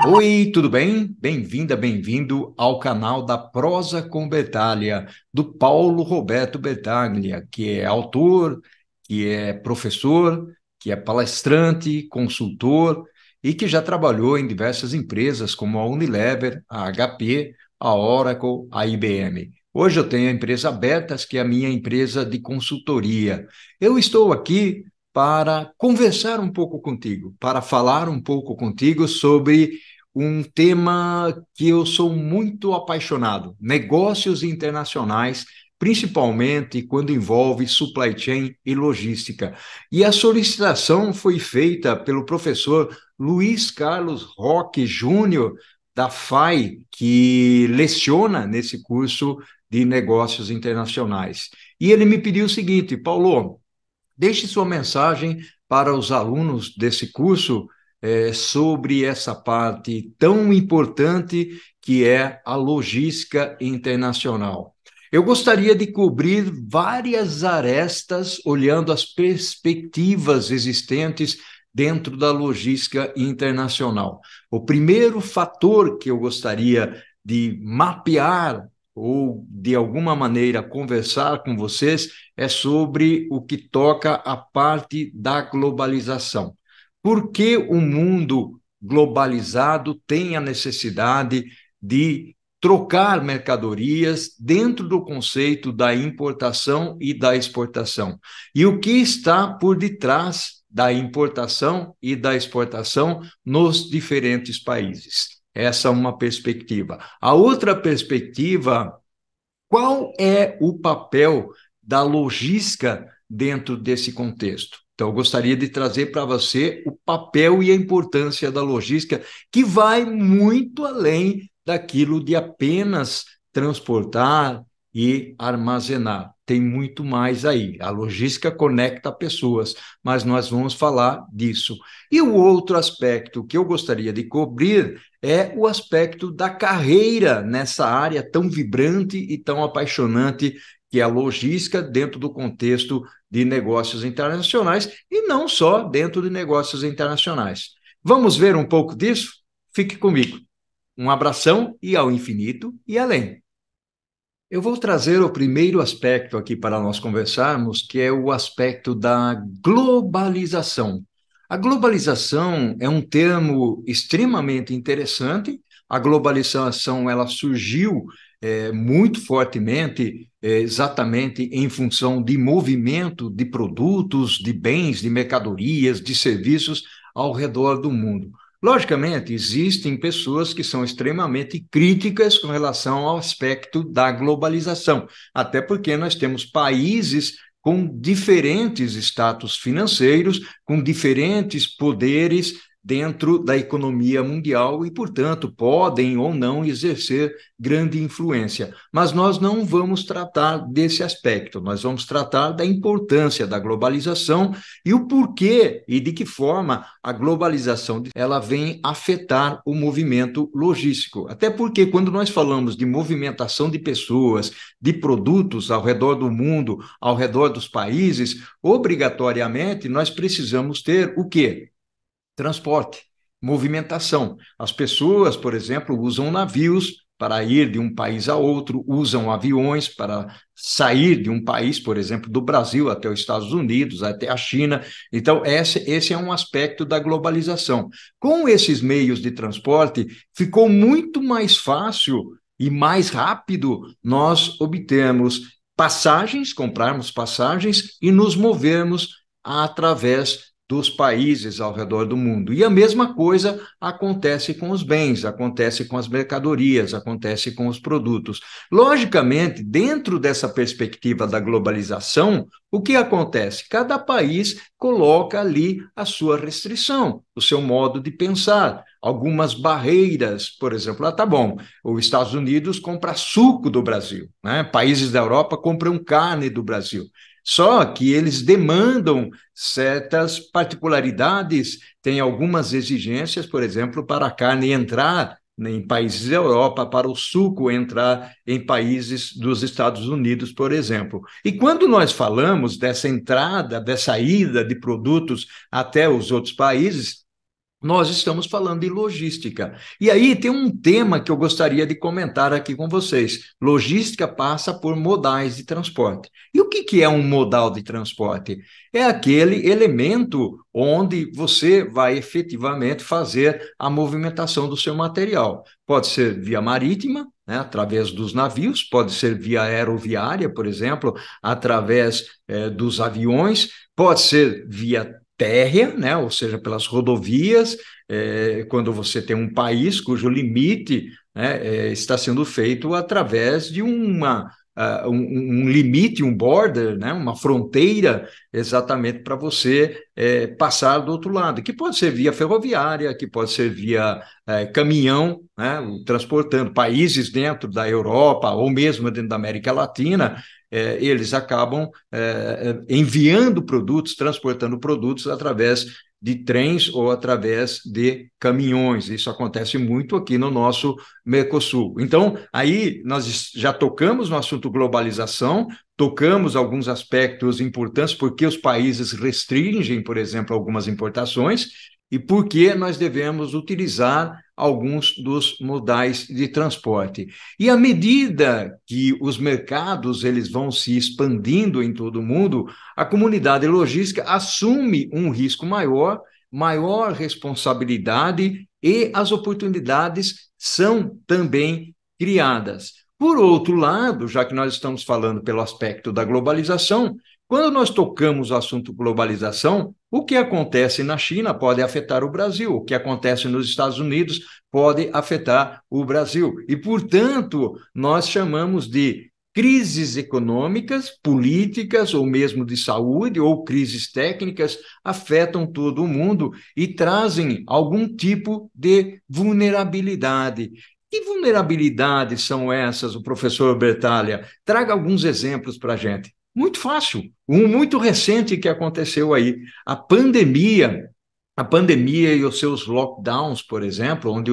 Oi, tudo bem? Bem-vinda, bem-vindo ao canal da Prosa com Bertaglia, do Paulo Roberto Bertaglia, que é autor, que é professor, que é palestrante, consultor e que já trabalhou em diversas empresas como a Unilever, a HP, a Oracle, a IBM. Hoje eu tenho a empresa Bertas, que é a minha empresa de consultoria. Eu estou aqui para conversar um pouco contigo, para falar um pouco contigo sobre um tema que eu sou muito apaixonado: negócios internacionais, principalmente quando envolve supply chain e logística. E a solicitação foi feita pelo professor Luiz Carlos Roque Júnior, da FAI, que leciona nesse curso de negócios internacionais. E ele me pediu o seguinte: Paulo, deixe sua mensagem para os alunos desse curso sobre essa parte tão importante que é a logística internacional. Eu gostaria de cobrir várias arestas, olhando as perspectivas existentes dentro da logística internacional. O primeiro fator que eu gostaria de mapear ou, de alguma maneira, conversar com vocês é sobre o que toca à parte da globalização. Por que o mundo globalizado tem a necessidade de trocar mercadorias dentro do conceito da importação e da exportação? E o que está por detrás da importação e da exportação nos diferentes países? Essa é uma perspectiva. A outra perspectiva: qual é o papel da logística dentro desse contexto? Então, eu gostaria de trazer para você o papel e a importância da logística, que vai muito além daquilo de apenas transportar e armazenar. Tem muito mais aí. A logística conecta pessoas, mas nós vamos falar disso. E o outro aspecto que eu gostaria de cobrir é o aspecto da carreira nessa área tão vibrante e tão apaixonante que é a logística dentro do contexto de negócios internacionais e não só dentro de negócios internacionais. Vamos ver um pouco disso? Fique comigo. Um abração e ao infinito e além. Eu vou trazer o primeiro aspecto aqui para nós conversarmos, que é o aspecto da globalização. A globalização é um termo extremamente interessante. A globalização ela surgiu muito fortemente, exatamente em função de movimento de produtos, de bens, de mercadorias, de serviços ao redor do mundo. Logicamente, existem pessoas que são extremamente críticas com relação ao aspecto da globalização, até porque nós temos países com diferentes status financeiros, com diferentes poderes dentro da economia mundial e, portanto, podem ou não exercer grande influência. Mas nós não vamos tratar desse aspecto, nós vamos tratar da importância da globalização e o porquê e de que forma a globalização ela vem afetar o movimento logístico. Até porque quando nós falamos de movimentação de pessoas, de produtos ao redor do mundo, ao redor dos países, obrigatoriamente nós precisamos ter o quê? Transporte, movimentação. As pessoas, por exemplo, usam navios para ir de um país a outro, usam aviões para sair de um país, por exemplo, do Brasil até os Estados Unidos, até a China. Então, esse é um aspecto da globalização. Com esses meios de transporte, ficou muito mais fácil e mais rápido nós obtermos passagens, comprarmos passagens e nos movermos através dos países ao redor do mundo. E a mesma coisa acontece com os bens, acontece com as mercadorias, acontece com os produtos. Logicamente, dentro dessa perspectiva da globalização, o que acontece? Cada país coloca ali a sua restrição, o seu modo de pensar, algumas barreiras, por exemplo, tá bom, os Estados Unidos compra suco do Brasil, né? Países da Europa compram carne do Brasil. Só que eles demandam certas particularidades, tem algumas exigências, por exemplo, para a carne entrar em países da Europa, para o suco entrar em países dos Estados Unidos, por exemplo. E quando nós falamos dessa entrada, dessa ida de produtos até os outros países, nós estamos falando de logística. E aí tem um tema que eu gostaria de comentar aqui com vocês. Logística passa por modais de transporte. E o que é um modal de transporte? É aquele elemento onde você vai efetivamente fazer a movimentação do seu material. Pode ser via marítima, né, através dos navios, pode ser via aeroviária, por exemplo, através dos aviões, pode ser via térrea, né, ou seja, pelas rodovias, quando você tem um país cujo limite, né, está sendo feito através de um limite, um border, né, uma fronteira, exatamente para você passar do outro lado, que pode ser via ferroviária, que pode ser via caminhão, né, transportando países dentro da Europa ou mesmo dentro da América Latina. Eles acabam enviando produtos, transportando produtos através de trens ou através de caminhões. Isso acontece muito aqui no nosso Mercosul. Então, aí nós já tocamos no assunto globalização, tocamos alguns aspectos importantes, porque os países restringem, por exemplo, algumas importações, e por que nós devemos utilizar alguns dos modais de transporte. E à medida que os mercados eles vão se expandindo em todo o mundo, a comunidade logística assume um risco maior, maior responsabilidade e as oportunidades são também criadas. Por outro lado, já que nós estamos falando pelo aspecto da globalização, quando nós tocamos o assunto globalização, o que acontece na China pode afetar o Brasil, o que acontece nos Estados Unidos pode afetar o Brasil. E, portanto, nós chamamos de crises econômicas, políticas ou mesmo de saúde ou crises técnicas afetam todo o mundo e trazem algum tipo de vulnerabilidade. Que vulnerabilidades são essas, o professor Bertalha? Traga alguns exemplos para a gente. Muito fácil. Um muito recente que aconteceu aí, a pandemia e os seus lockdowns, por exemplo, onde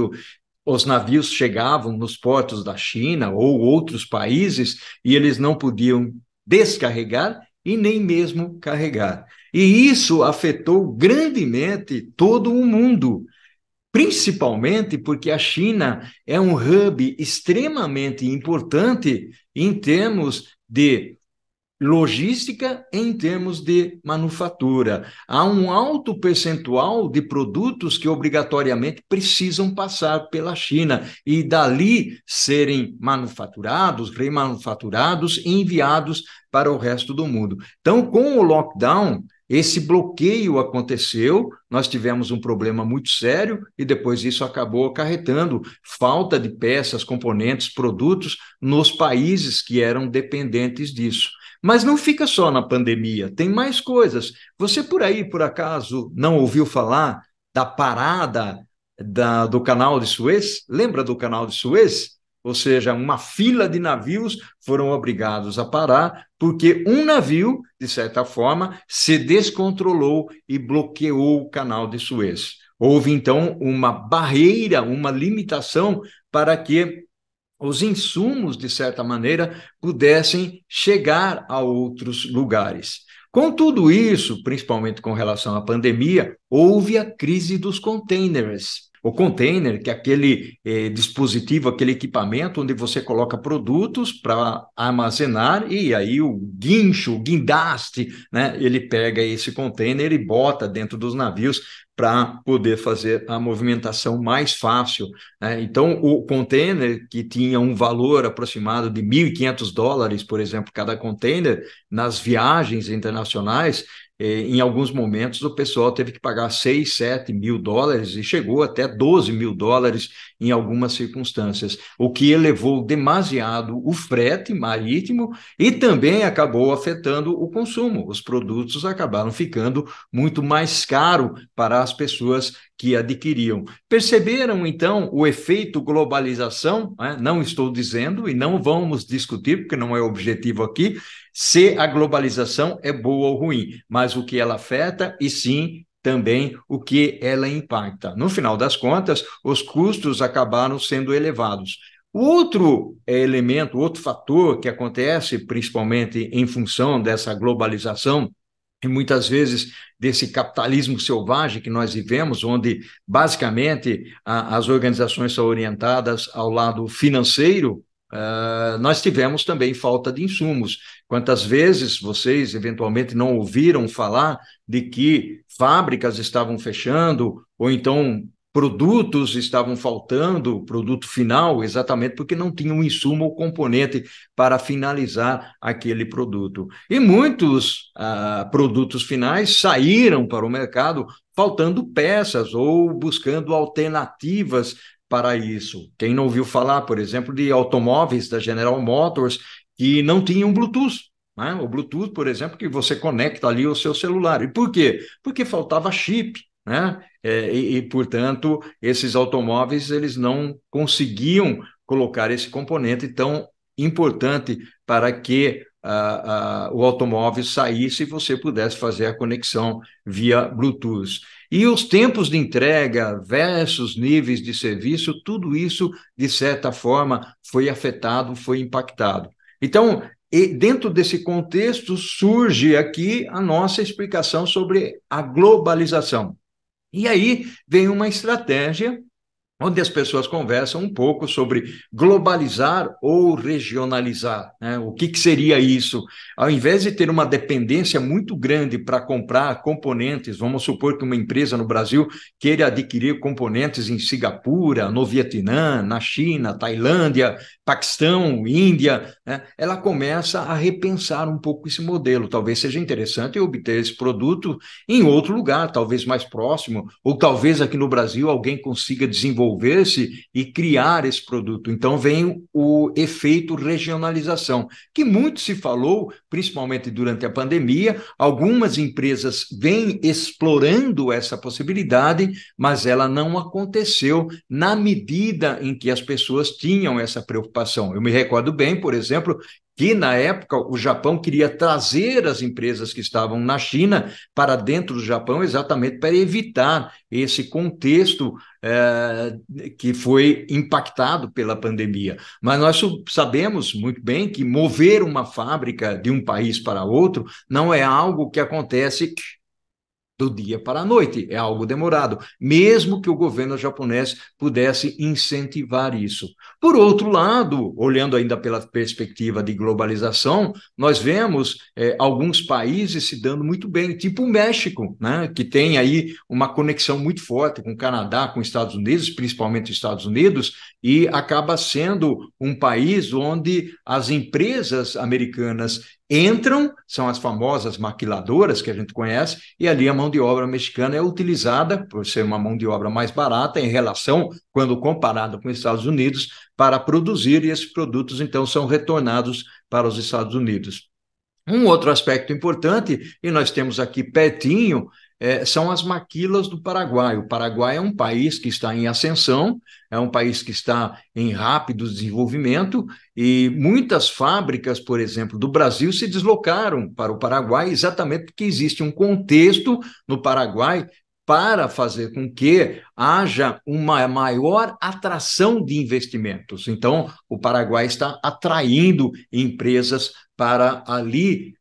os navios chegavam nos portos da China ou outros países e eles não podiam descarregar e nem mesmo carregar. E isso afetou grandemente todo o mundo, principalmente porque a China é um hub extremamente importante em termos de logística em termos de manufatura. Há um alto percentual de produtos que obrigatoriamente precisam passar pela China e dali serem manufaturados, remanufaturados e enviados para o resto do mundo. Então, com o lockdown, esse bloqueio aconteceu, nós tivemos um problema muito sério e depois isso acabou acarretando falta de peças, componentes, produtos nos países que eram dependentes disso. Mas não fica só na pandemia, tem mais coisas. Você por aí, por acaso, não ouviu falar da parada do canal de Suez? Lembra do canal de Suez? Ou seja, uma fila de navios foram obrigados a parar porque um navio, de certa forma, se descontrolou e bloqueou o canal de Suez. Houve, então, uma barreira, uma limitação para que os insumos, de certa maneira, pudessem chegar a outros lugares. Com tudo isso, principalmente com relação à pandemia, houve a crise dos containers. O container, que é aquele dispositivo, aquele equipamento onde você coloca produtos para armazenar e aí o guincho, o guindaste, né, ele pega esse container e bota dentro dos navios para poder fazer a movimentação mais fácil, né? Então, o container, que tinha um valor aproximado de US$ 1.500, por exemplo, cada container, nas viagens internacionais, em alguns momentos o pessoal teve que pagar 6, 7 mil dólares e chegou até 12 mil dólares em algumas circunstâncias, o que elevou demasiado o frete marítimo e também acabou afetando o consumo. Os produtos acabaram ficando muito mais caros para as pessoas que adquiriam. Perceberam, então, o efeito globalização? Né? Não estou dizendo e não vamos discutir, porque não é o objetivo aqui, se a globalização é boa ou ruim, mas o que ela afeta e sim também o que ela impacta. No final das contas, os custos acabaram sendo elevados. O outro elemento, outro fator que acontece, principalmente em função dessa globalização, e muitas vezes desse capitalismo selvagem que nós vivemos, onde basicamente as organizações são orientadas ao lado financeiro, nós tivemos também falta de insumos. Quantas vezes vocês eventualmente não ouviram falar de que fábricas estavam fechando, ou então produtos estavam faltando, produto final, exatamente porque não tinha um insumo ou componente para finalizar aquele produto. E muitos produtos finais saíram para o mercado faltando peças ou buscando alternativas para isso. Quem não ouviu falar, por exemplo, de automóveis da General Motors que não tinham Bluetooth, né? O Bluetooth, por exemplo, que você conecta ali o seu celular. E por quê? Porque faltava chip, né? Portanto, esses automóveis eles não conseguiam colocar esse componente tão importante para que o automóvel saísse e você pudesse fazer a conexão via Bluetooth. E os tempos de entrega versus níveis de serviço, tudo isso, de certa forma, foi afetado, foi impactado. Então, dentro desse contexto, surge aqui a nossa explicação sobre a globalização. E aí vem uma estratégia onde as pessoas conversam um pouco sobre globalizar ou regionalizar, né? O que seria isso? Ao invés de ter uma dependência muito grande para comprar componentes, vamos supor que uma empresa no Brasil queira adquirir componentes em Singapura, no Vietnã, na China, Tailândia, Paquistão, Índia, né? Ela começa a repensar um pouco esse modelo. Talvez seja interessante obter esse produto em outro lugar, talvez mais próximo, ou talvez aqui no Brasil alguém consiga desenvolver-se e criar esse produto. Então vem o efeito regionalização, que muito se falou, principalmente durante a pandemia. Algumas empresas vêm explorando essa possibilidade, mas ela não aconteceu na medida em que as pessoas tinham essa preocupação. Eu me recordo bem, por exemplo, que, na época, o Japão queria trazer as empresas que estavam na China para dentro do Japão, exatamente para evitar esse contexto que foi impactado pela pandemia. Mas nós sabemos muito bem que mover uma fábrica de um país para outro não é algo que acontece do dia para a noite, é algo demorado, mesmo que o governo japonês pudesse incentivar isso. Por outro lado, olhando ainda pela perspectiva de globalização, nós vemos alguns países se dando muito bem, tipo o México, né, que tem aí uma conexão muito forte com o Canadá, com os Estados Unidos, principalmente os Estados Unidos, e acaba sendo um país onde as empresas americanas entram, são as famosas maquiladoras que a gente conhece, e ali a mão de obra mexicana é utilizada, por ser uma mão de obra mais barata em relação, quando comparada com os Estados Unidos, para produzir, e esses produtos então são retornados para os Estados Unidos. Um outro aspecto importante, e nós temos aqui pertinho, são as maquilas do Paraguai. O Paraguai é um país que está em ascensão, é um país que está em rápido desenvolvimento, e muitas fábricas, por exemplo, do Brasil se deslocaram para o Paraguai exatamente porque existe um contexto no Paraguai para fazer com que haja uma maior atração de investimentos. Então, o Paraguai está atraindo empresas para ali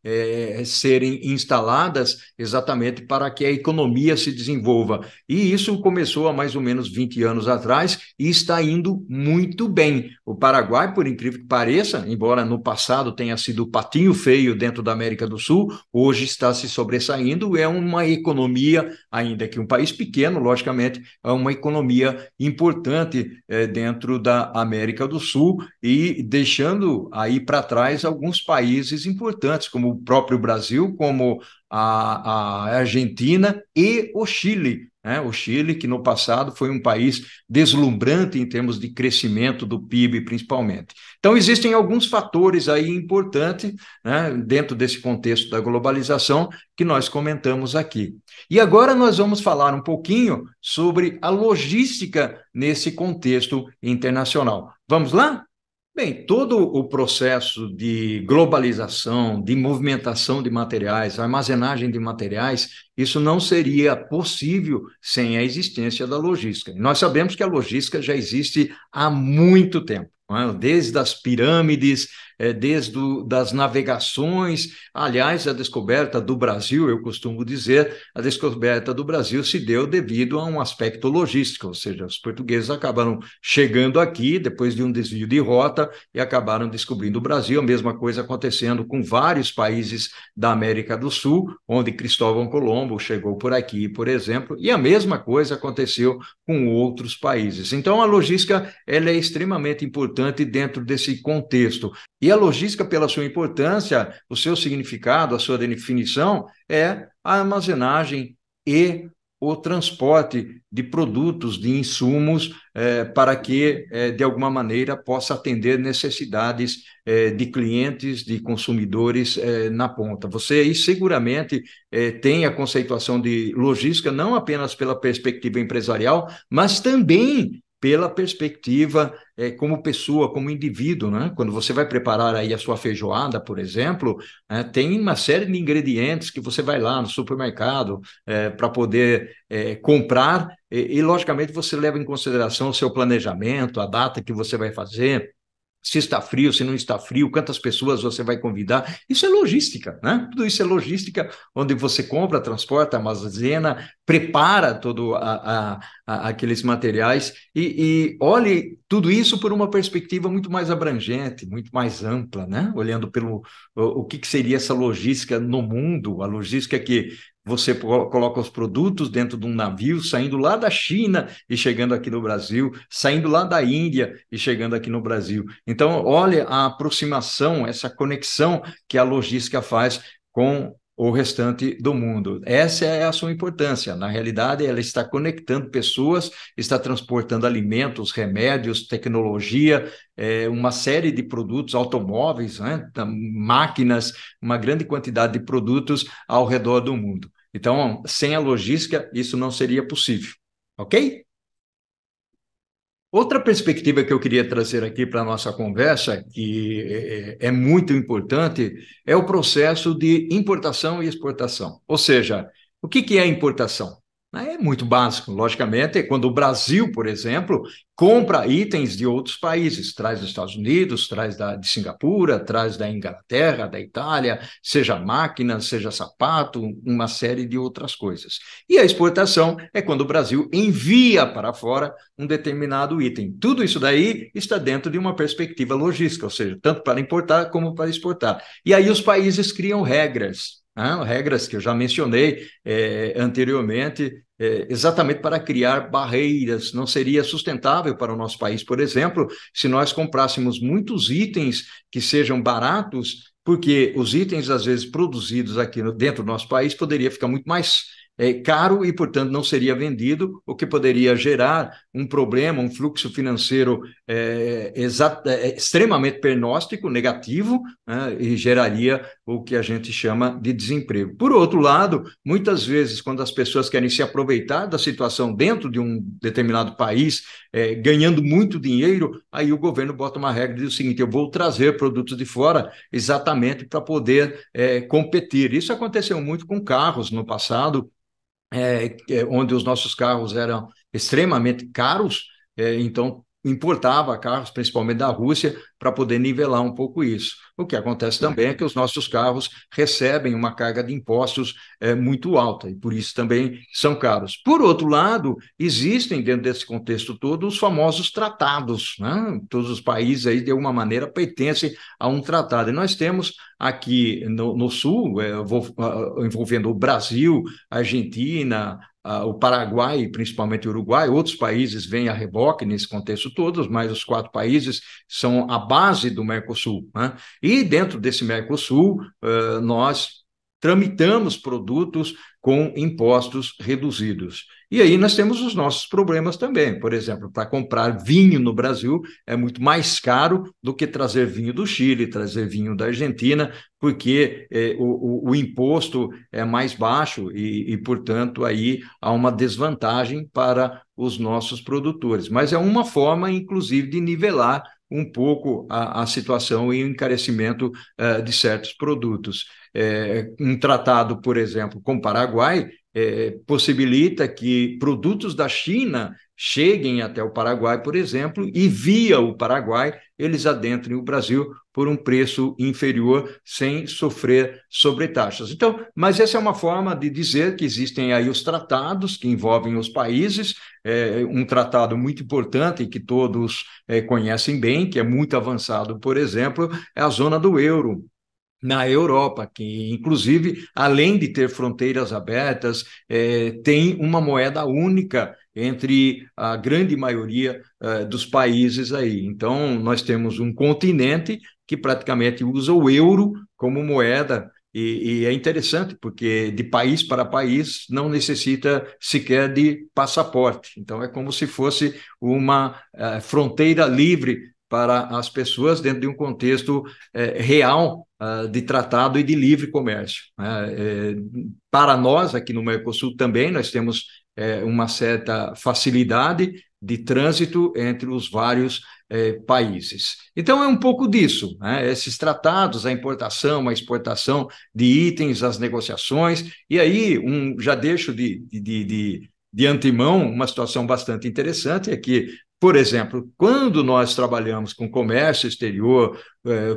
serem instaladas exatamente para que a economia se desenvolva. E isso começou há mais ou menos 20 anos atrás e está indo muito bem. O Paraguai, por incrível que pareça, embora no passado tenha sido o patinho feio dentro da América do Sul, hoje está se sobressaindo, é uma economia, ainda que um país pequeno, logicamente, é uma economia importante dentro da América do Sul e deixando aí para trás alguns países importantes, como o próprio Brasil, como a Argentina e o Chile. O Chile, que no passado foi um país deslumbrante em termos de crescimento do PIB, principalmente. Então, existem alguns fatores aí importantes, né, dentro desse contexto da globalização que nós comentamos aqui. E agora nós vamos falar um pouquinho sobre a logística nesse contexto internacional. Vamos lá? Bem, todo o processo de globalização, de movimentação de materiais, armazenagem de materiais, isso não seria possível sem a existência da logística. Nós sabemos que a logística já existe há muito tempo, não é? Desde as pirâmides, desde das navegações. Aliás, a descoberta do Brasil, eu costumo dizer, a descoberta do Brasil se deu devido a um aspecto logístico, ou seja, os portugueses acabaram chegando aqui depois de um desvio de rota e acabaram descobrindo o Brasil. A mesma coisa acontecendo com vários países da América do Sul, onde Cristóvão Colombo chegou por aqui, por exemplo, e a mesma coisa aconteceu com outros países. Então, a logística ela é extremamente importante dentro desse contexto. E a logística, pela sua importância, o seu significado, a sua definição, é a armazenagem e o transporte de produtos, de insumos, para que, de alguma maneira, possa atender necessidades de clientes, de consumidores na ponta. Você aí seguramente tem a conceituação de logística não apenas pela perspectiva empresarial, mas também pela perspectiva como pessoa, como indivíduo, né? Quando você vai preparar aí a sua feijoada, por exemplo, tem uma série de ingredientes que você vai lá no supermercado para poder comprar e, logicamente, você leva em consideração o seu planejamento, a data que você vai fazer, se está frio, se não está frio, quantas pessoas você vai convidar. Isso é logística, né? Tudo isso é logística, onde você compra, transporta, armazena, prepara todos aqueles materiais e olhe tudo isso por uma perspectiva muito mais abrangente, muito mais ampla, né? Olhando pelo o que seria essa logística no mundo, a logística que você coloca os produtos dentro de um navio, saindo lá da China e chegando aqui no Brasil, saindo lá da Índia e chegando aqui no Brasil. Então, olha a aproximação, essa conexão que a logística faz com o restante do mundo. Essa é a sua importância. Na realidade, ela está conectando pessoas, está transportando alimentos, remédios, tecnologia, uma série de produtos, automóveis, né? Máquinas, uma grande quantidade de produtos ao redor do mundo. Então, sem a logística, isso não seria possível. Ok? Outra perspectiva que eu queria trazer aqui para a nossa conversa, que é muito importante, é o processo de importação e exportação. Ou seja, o que é importação? É muito básico, logicamente, é quando o Brasil, por exemplo, compra itens de outros países, traz dos Estados Unidos, traz de Singapura, traz da Inglaterra, da Itália, seja máquina, seja sapato, uma série de outras coisas. E a exportação é quando o Brasil envia para fora um determinado item. Tudo isso daí está dentro de uma perspectiva logística, ou seja, tanto para importar como para exportar. E aí os países criam regras, regras que eu já mencionei anteriormente, exatamente para criar barreiras. Não seria sustentável para o nosso país, por exemplo, se nós comprássemos muitos itens que sejam baratos, porque os itens, às vezes, produzidos aqui dentro do nosso país, poderia ficar muito mais caro e, portanto, não seria vendido, o que poderia gerar um problema, um fluxo financeiro extremamente pernóstico, negativo, né, e geraria o que a gente chama de desemprego. Por outro lado, muitas vezes, quando as pessoas querem se aproveitar da situação dentro de um determinado país, ganhando muito dinheiro, aí o governo bota uma regra e diz o seguinte: eu vou trazer produtos de fora exatamente para poder competir. Isso aconteceu muito com carros no passado, onde os nossos carros eram extremamente caros, então importava carros, principalmente da Rússia, para poder nivelar um pouco isso. O que acontece também é que os nossos carros recebem uma carga de impostos muito alta, e por isso também são caros. Por outro lado, existem dentro desse contexto todo os famosos tratados, né? Todos os países aí, de alguma maneira, pertencem a um tratado. E nós temos aqui no Sul, envolvendo o Brasil, a Argentina, o Paraguai, principalmente o Uruguai, outros países vêm a reboque nesse contexto todos, mas os 4 países são a base do Mercosul, né? E dentro desse Mercosul, nós tramitamos produtos com impostos reduzidos. E aí nós temos os nossos problemas também. Por exemplo, para comprar vinho no Brasil é muito mais caro do que trazer vinho do Chile, trazer vinho da Argentina, porque o imposto é mais baixo e, portanto, aí há uma desvantagem para os nossos produtores. Mas é uma forma, inclusive, de nivelar um pouco a situação e o encarecimento de certos produtos. Um tratado, por exemplo, com o Paraguai, possibilita que produtos da China cheguem até o Paraguai, por exemplo, e via o Paraguai eles adentrem o Brasil por um preço inferior, sem sofrer sobretaxas. Então, mas essa é uma forma de dizer que existem aí os tratados que envolvem os países, um tratado muito importante que todos conhecem bem, que é muito avançado, por exemplo, é a zona do euro na Europa, que, inclusive, além de ter fronteiras abertas, tem uma moeda única entre a grande maioria dos países aí. Então, nós temos um continente que praticamente usa o euro como moeda, e é interessante, porque de país para país não necessita sequer de passaporte. Então, é como se fosse uma fronteira livre para as pessoas dentro de um contexto real de tratado e de livre comércio. Para nós, aqui no Mercosul também, nós temos uma certa facilidade de trânsito entre os vários países. Então, é um pouco disso, né? Esses tratados, a importação, a exportação de itens, as negociações, e aí já deixo de antemão uma situação bastante interessante, é que, por exemplo, quando nós trabalhamos com comércio exterior,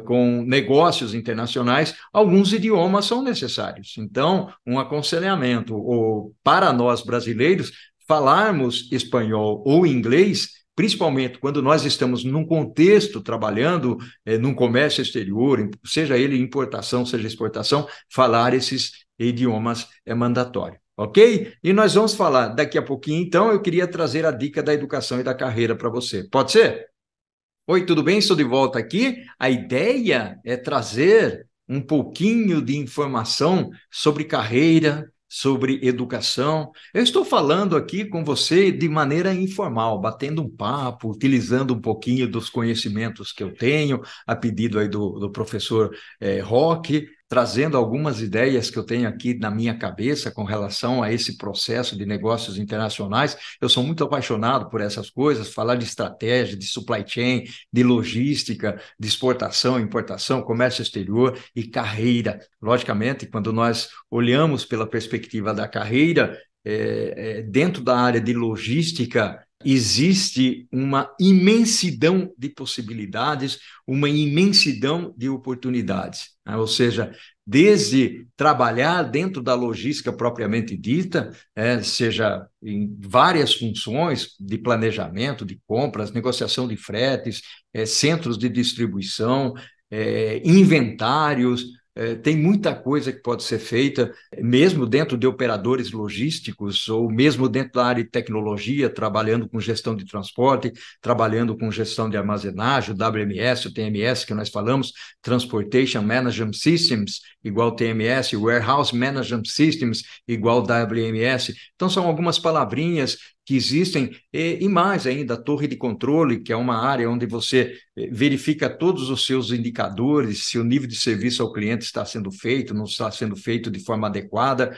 com negócios internacionais, alguns idiomas são necessários. Então, um aconselhamento, ou para nós brasileiros, falarmos espanhol ou inglês, principalmente quando nós estamos num contexto trabalhando num comércio exterior, seja ele importação, seja exportação, falar esses idiomas é mandatório. Ok? E nós vamos falar daqui a pouquinho, então, eu queria trazer a dica da educação e da carreira para você. Pode ser? Oi, tudo bem? Estou de volta aqui. A ideia é trazer um pouquinho de informação sobre carreira, sobre educação. Eu estou falando aqui com você de maneira informal, batendo um papo, utilizando um pouquinho dos conhecimentos que eu tenho, a pedido aí do professor Roque, trazendo algumas ideias que eu tenho aqui na minha cabeça com relação a esse processo de negócios internacionais. Eu sou muito apaixonado por essas coisas, falar de estratégia, de supply chain, de logística, de exportação, importação, comércio exterior e carreira. Logicamente, quando nós olhamos pela perspectiva da carreira, dentro da área de logística, existe uma imensidão de possibilidades, uma imensidão de oportunidades, né? Ou seja, desde trabalhar dentro da logística propriamente dita, seja em várias funções de planejamento, de compras, negociação de fretes, centros de distribuição, inventários, tem muita coisa que pode ser feita, mesmo dentro de operadores logísticos, ou mesmo dentro da área de tecnologia, trabalhando com gestão de transporte, trabalhando com gestão de armazenagem, o WMS, o TMS, que nós falamos, Transportation Management Systems, igual TMS, Warehouse Management Systems, igual WMS. Então, são algumas palavrinhas que existem, e mais ainda, a torre de controle, que é uma área onde você verifica todos os seus indicadores, se o nível de serviço ao cliente está sendo feito, não está sendo feito de forma adequada,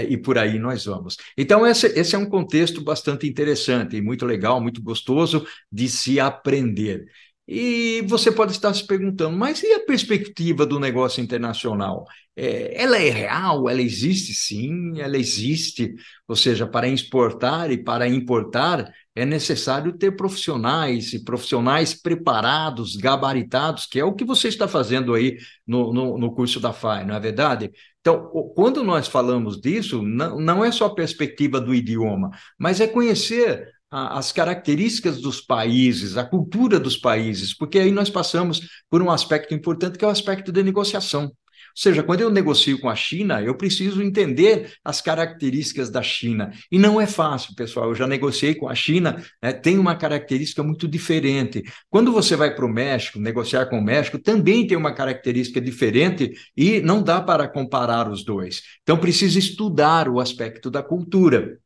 e por aí nós vamos. Então, esse é um contexto bastante interessante, e muito legal, muito gostoso de se aprender. E você pode estar se perguntando, mas e a perspectiva do negócio internacional? Ela é real? Ela existe? Sim, ela existe. Ou seja, para exportar e para importar, é necessário ter profissionais, e profissionais preparados, gabaritados, que é o que você está fazendo aí no curso da FAI, não é verdade? Então, quando nós falamos disso, não é só a perspectiva do idioma, mas é conhecer as características dos países, a cultura dos países, porque aí nós passamos por um aspecto importante, que é o aspecto da negociação. Ou seja, quando eu negocio com a China, eu preciso entender as características da China. E não é fácil, pessoal. Eu já negociei com a China, tem uma característica muito diferente. Quando você vai para o México, negociar com o México, também tem uma característica diferente e não dá para comparar os dois. Então, precisa estudar o aspecto da cultura.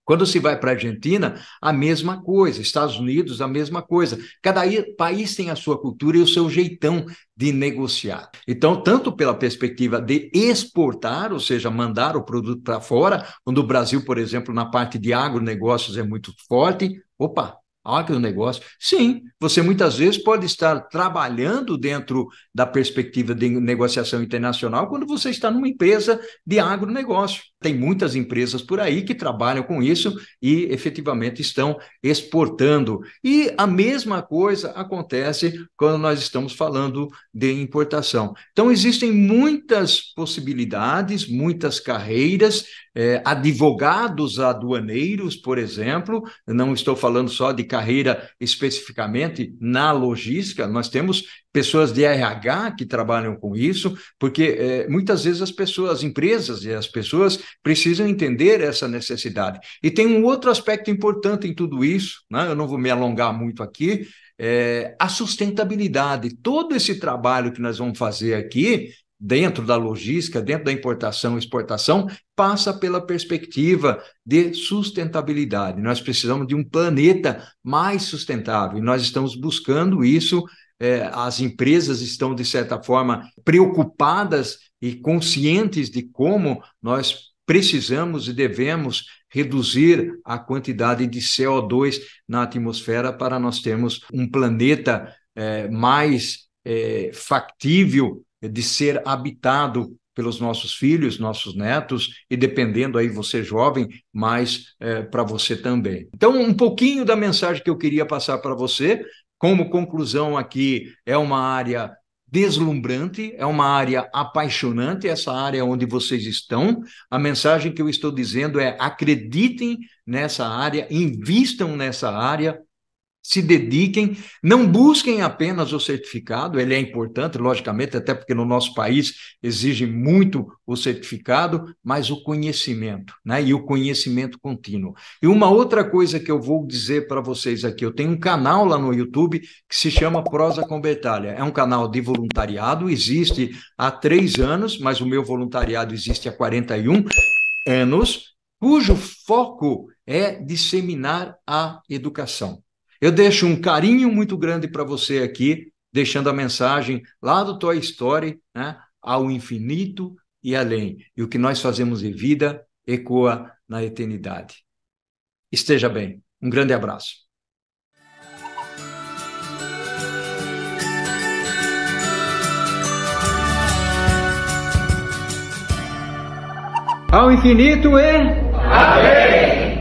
Quando se vai para a Argentina, a mesma coisa. Estados Unidos, a mesma coisa. Cada país tem a sua cultura e o seu jeitão de negociar. Então, tanto pela perspectiva de exportar, ou seja, mandar o produto para fora, onde o Brasil, por exemplo, na parte de agronegócios é muito forte, opa, Agronegócio. Sim, você muitas vezes pode estar trabalhando dentro da perspectiva de negociação internacional quando você está numa empresa de agronegócio. Tem muitas empresas por aí que trabalham com isso e efetivamente estão exportando. E a mesma coisa acontece quando nós estamos falando de importação. Então, existem muitas possibilidades, muitas carreiras, advogados aduaneiros, por exemplo, não estou falando só de carreira especificamente na logística, nós temos pessoas de RH que trabalham com isso, porque muitas vezes as empresas e as pessoas precisam entender essa necessidade. E tem um outro aspecto importante em tudo isso, né? Eu não vou me alongar muito aqui, a sustentabilidade. Todo esse trabalho que nós vamos fazer aqui, dentro da logística, dentro da importação e exportação, passa pela perspectiva de sustentabilidade. Nós precisamos de um planeta mais sustentável, e nós estamos buscando isso. As empresas estão, de certa forma, preocupadas e conscientes de como nós precisamos e devemos reduzir a quantidade de CO2 na atmosfera para nós termos um planeta mais factível de ser habitado pelos nossos filhos, nossos netos, e dependendo aí você jovem, mais para você também. Então, um pouquinho da mensagem que eu queria passar para você, como conclusão aqui, é uma área deslumbrante, é uma área apaixonante, essa área onde vocês estão. A mensagem que eu estou dizendo é: acreditem nessa área, invistam nessa área, se dediquem, não busquem apenas o certificado, ele é importante, logicamente, até porque no nosso país exige muito o certificado, mas o conhecimento, né? E o conhecimento contínuo. E uma outra coisa que eu vou dizer para vocês aqui, eu tenho um canal lá no YouTube que se chama Prosa com Bertaglia, é um canal de voluntariado, existe há 3 anos, mas o meu voluntariado existe há 41 anos, cujo foco é disseminar a educação. Eu deixo um carinho muito grande para você aqui, deixando a mensagem lá do Toy Story, né? Ao infinito e além. E o que nós fazemos em vida ecoa na eternidade. Esteja bem. Um grande abraço. Ao infinito e... Amém!